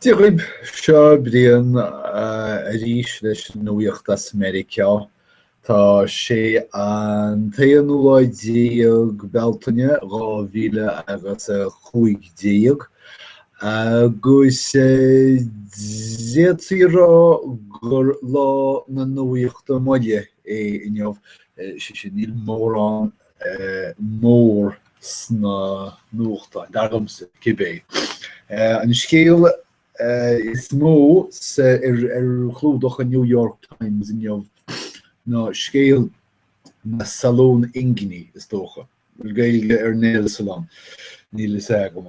Díobh seo bríon arís leis nuacht as Meiricea. Tá sé an taon díog beltaine 2015 agus déirtírá gur lá na nuachta muile inniuh sé níl mór an mór sna nuachta dargamsa cibé. An scéal is mó chlúdach a New York Times inniuh ná scéal na salón ingini is tócha. Gailge néal salón. Níl is agam.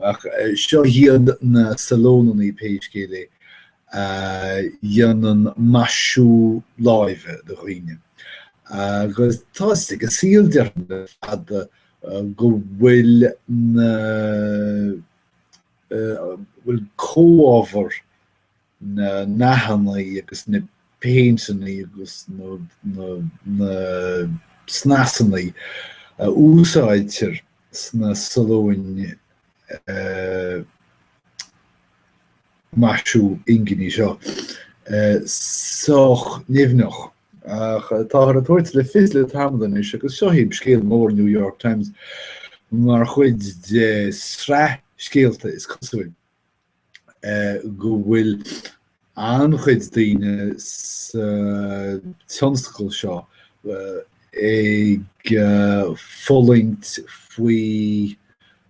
Seo hiad na salónaí péiscéile dhéanann maisiú láimhe do chuoine. Agus táiste go síl dearna fad go bhfuil cóábhar na nathanaí agus na péinteannaí agus na snasanaí úsáidtear sna salóin maisiú ingini seo. Soch nimhnach. Tá ar a tuairt le fisle tamdan is agus seo híb scéal mór New York Times mar chuid de sra scéalta is cosúil. Go bhfuil anchuid daoine tionscail seo ag folingt faoi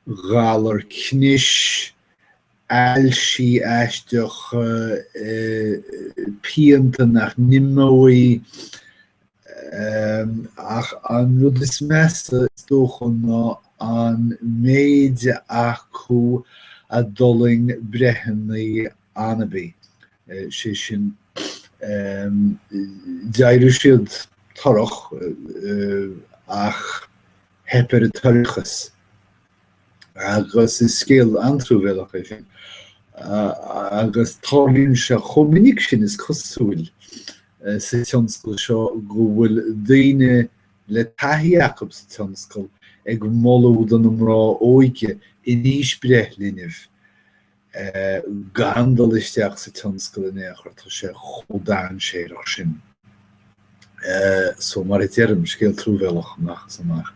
gálar cnis ailsí aisteach píanta nach nimóí ach an rud is measa tóchan ná an méide acu a doling brehannaí anabí. Sé sin deireadh siad torach ach heper a torchas. Agus is scéal antrúbhéalach é sin. Agus tálíonn se chomininic sin is cosúil sa tionscail seo go bhfuil daoine le taithí acu sa tionscail ag molú don rá óige i níos breithlineh gandal isteach sa tionscail in éachar tá sé chodáin séireach sin. So mar i dtéirm scéal trúbhéalach nachas amach.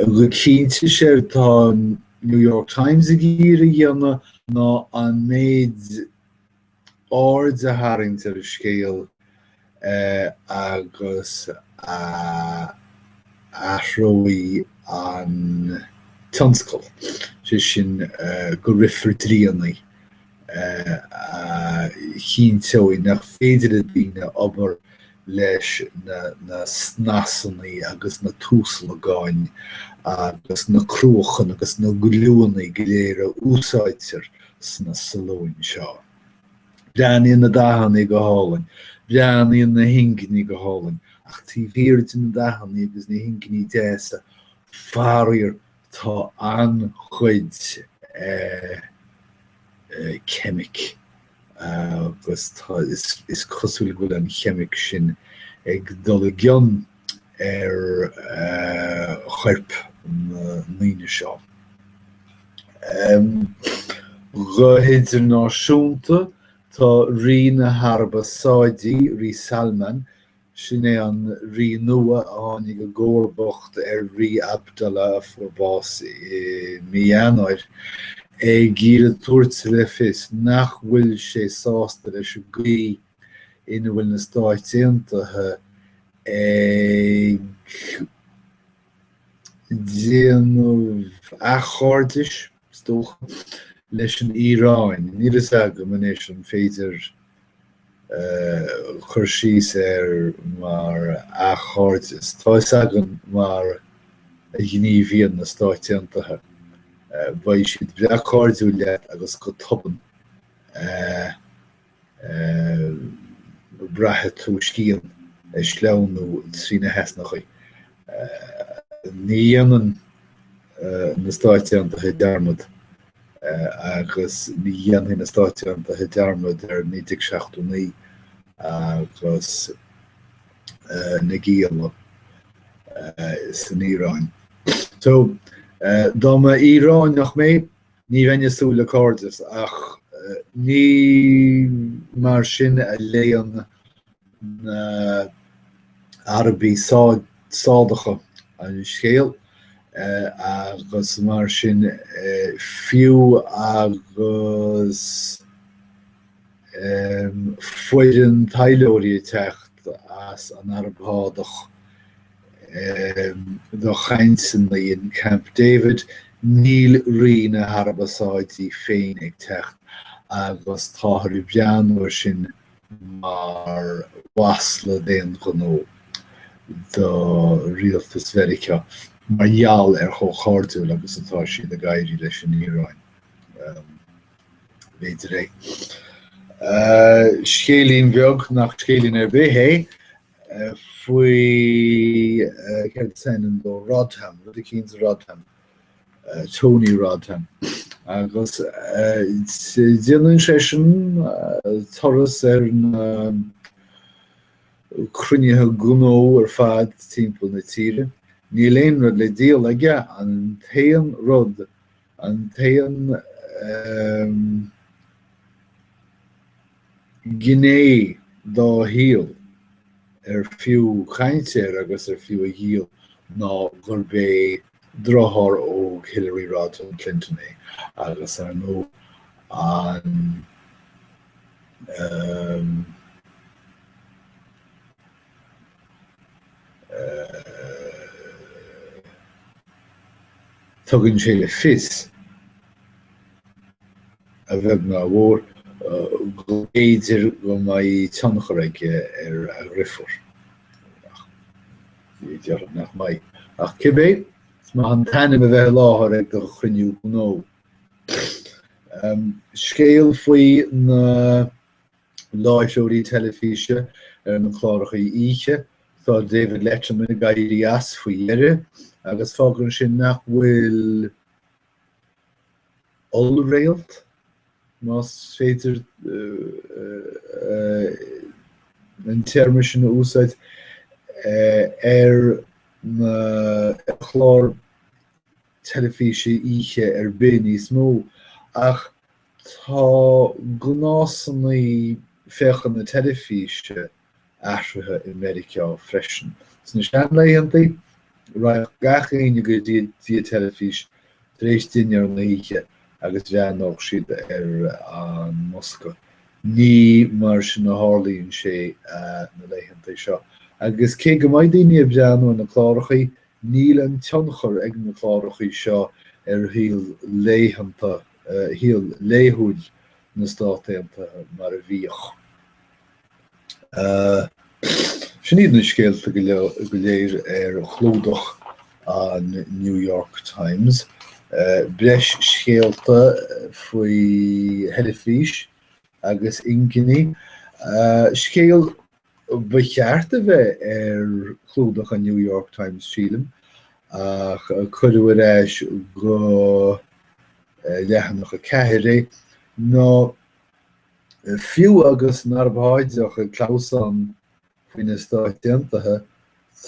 Go cínte sé tá New York Times a gíre dhéanana ná an méid áard a haingtar scéal agus athróí an tionscail. Sé sin go rifir tríanaí cínteoí nach féidir a daoine obair leis na snasanaí agus na túsla gáin agus na cruachan agus na gluúnaí go léire úsáidtear sna salóin seo. Breanaíonn na dathanaí go hálainn, breanaíonn na hinginní go hálainn, ach tí bhíorid na dathanaí agus na hinginní déasa fáiríar tá anchuid chemic. Agus is cosúil go an chemic sin ag dul gionn chuirp naoine seo. Go idirnáisiúnta tá rí na Harba Sáidí, rí Salman, sin é an rí nua a tháinig go gcóirbeacht rí Abdallah Forbás i Mianóir. Gíre tuairt le fios nach bhfuil sé sásta leis gaí ina bhfuil na Stáit Aontaithe ag déanamh achardis tócha leis an Íráin. Níl is agam an éis an féidir chuir síos mar achardis. Tá is agam mar a gníomhíonn na Stáit Aontaithe. Ba siad breachardú leat agus go toban brathe tú scían sleanú trína heasnachaí. Ní dhéanann na Stáit Aontaithe dearmad agus ní dhéanann na Stáit Aontaithe dearmad ar 1979 agus na Gaeilge san Íráin. So Dá Íráin nach mé ní bhaine súla cordis ach ní mar sin a léon na Arbí sádacha an scéal agus mar sin fiú agus foiidir tailóirí techt as an arbhádach do chainsan in Camp David níl riine harbasáidí féin ag techt agus táthú beanúir sin mar wasla déan gnó do rialtas Meiricea mar gheall chomh agus atá siad a gaiirí leis an íráin. Beidir é. Scélín bheag nach scélín bithé faoi ceann do Rodham, rud a cíns Rodham, Tony Rodham. Agus déanann sé sin toras na cruinnithe gnó fad timpeall na tíre. Ní léon rud le díal aige an taon rud, an taon gné dá híal fiú chaintear agus fiú a híal ná gur bé drothar ó Hillary Rodham Clinton agus nó an tugann sé le fios a bheith ná bhór go éidir go mbeidh tionchar aige a rifur. Dearad nach mbeidh. Ach cibé, má an taine a bheith láthair ag do chruinniú gnó. Scéal faoi na láithreoirí telefíse na chlárachaí oíche, tá David Letterman a gaiirí as faoi dheire, agus fágann sin nach bhfuil olréalt, más féidir an terme sin a úsáid na chlár telefíse oíche binn níos mó, ach tá gnásannaí fechan na telefíse athruithe in Meiricea freisin. Sna seanlaíontaí raibh gach aine go dtí telefís tar éis duine ar na oíche agus bheanach siad an Mosca. Ní mar sin na hálíonn sé na leitheantaí seo. Agus cé go mbeidh daoine beanú na chlárachaí, níl an tionchar ag na chlárachaí seo híal léitheanta, híal léithúil na státaíonta mar a bhíoch. Sin iad na scéalta go léir chlódach an New York Times. Breis scéalta faoi telefís agus incinní. Scéal bechearta bheith chlódach an New York Times sílim, ach chuireadh éis go leathanach a ceithre nó fiú agus narbhaideach a chlásán faoin na stáiteantaithe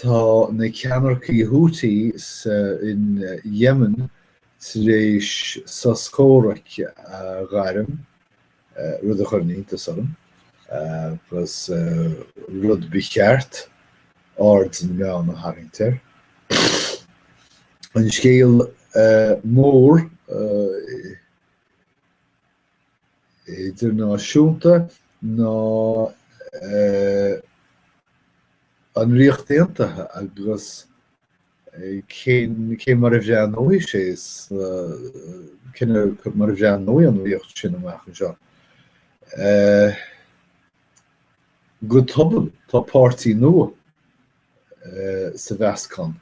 tá na ceannarcaí Houthi in Yemen tar éis sa scóraic gairim rud a chur orm, plus rud becheart ard in meán a haingtear. An scéal mór idirnáisiúnta ná an riochtaíontaithe agus cé mar a bheanóí sé cinenne mar a bheanóí an riocht sin amach an seo. Go tobal tá pártaí nua sa bheascán.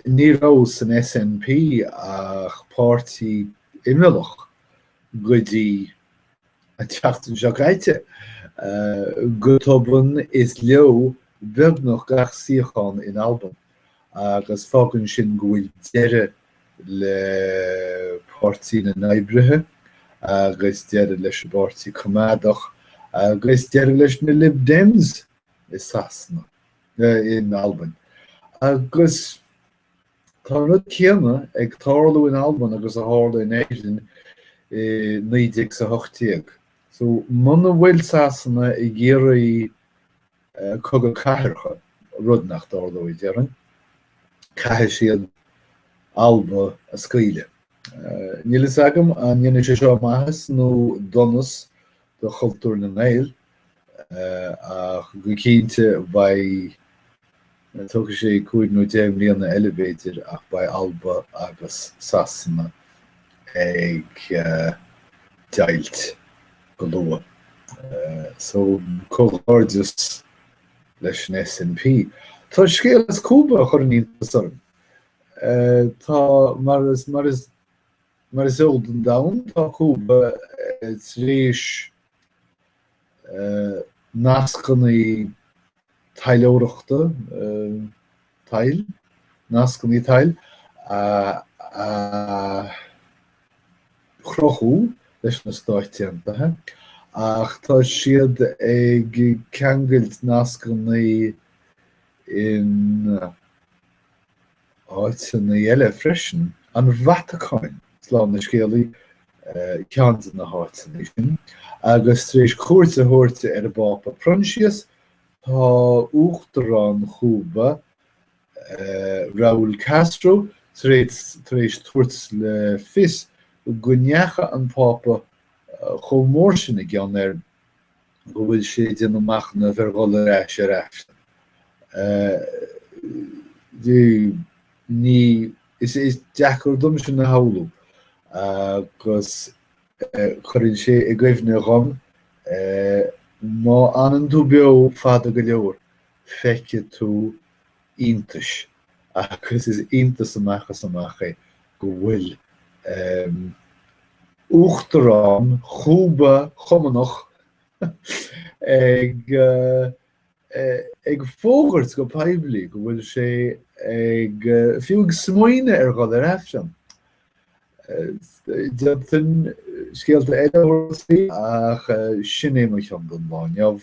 Ní rá san SNP ach pártaí imreach go dtí a teachtain seo gaite. Go tobann is leo beagnach gach síocháin in Alban, agus fágann sin go bhfuil deireadh le pártaí na Naibrithe, agus deireadh leis an pártaí Comadach, agus deireadh leis na Lib Dems is Sasna in Alban. Agus tá rud céanna ag tarlú in Alban agus a tharla in Éireann nídig sa hochtíag. So mana bhfuil sasanna I ggéirí cogad caithreacha rud nach dardóid dearan, caitheadh siad alba a scaoile. Nílas agam an dhéana sé seo maithas nó donas do chultúr na Néil ach go cínte bhaid tugadh sé 5 nó 10 bliana elevator ach ba alba agus sasanna ag deilt go lua. So cóghardus leis an SNP. Tá scéal is cúba chur an iontas tá mar is old an down tá cúba rééis nascannaí taileoireachta tail, nascannaí tail chrochú leis na stáitiantathe ach tá siad ag ceangailt nascannaí in áit na eile freisin an Vatican slán na scéalaí ceantar na háitina sin agus tréis cuairte thuirte ar a bápa Proncius tá uachtarán chúba Raúl Castro tréis tuairt le fios gneacha an pápa chomór sin I gceann go bhfuil sé déanamh amach na bheargála ráis a ráis. Ní is deachar dom sin na haulú agus chuirn sé I gcuimh na ghom má anan tú beo fada go leor feice tú iontais agus is iontas amachchas é go bhfuil uachtarán chúba chumanach ag fógart go peibli go bhfuil sé ag fiúg smaoine ar gáil ar aftan. Deantain scéalta éileoirsaí ach sin é mar cheann don bháineamh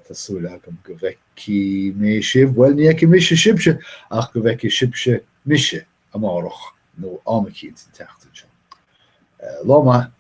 tásúla agam go bheici mé sibh, well ní aici mise sibse ach go bheici sibse mise amárach nó amachcín san teachtain sin. Lá maith.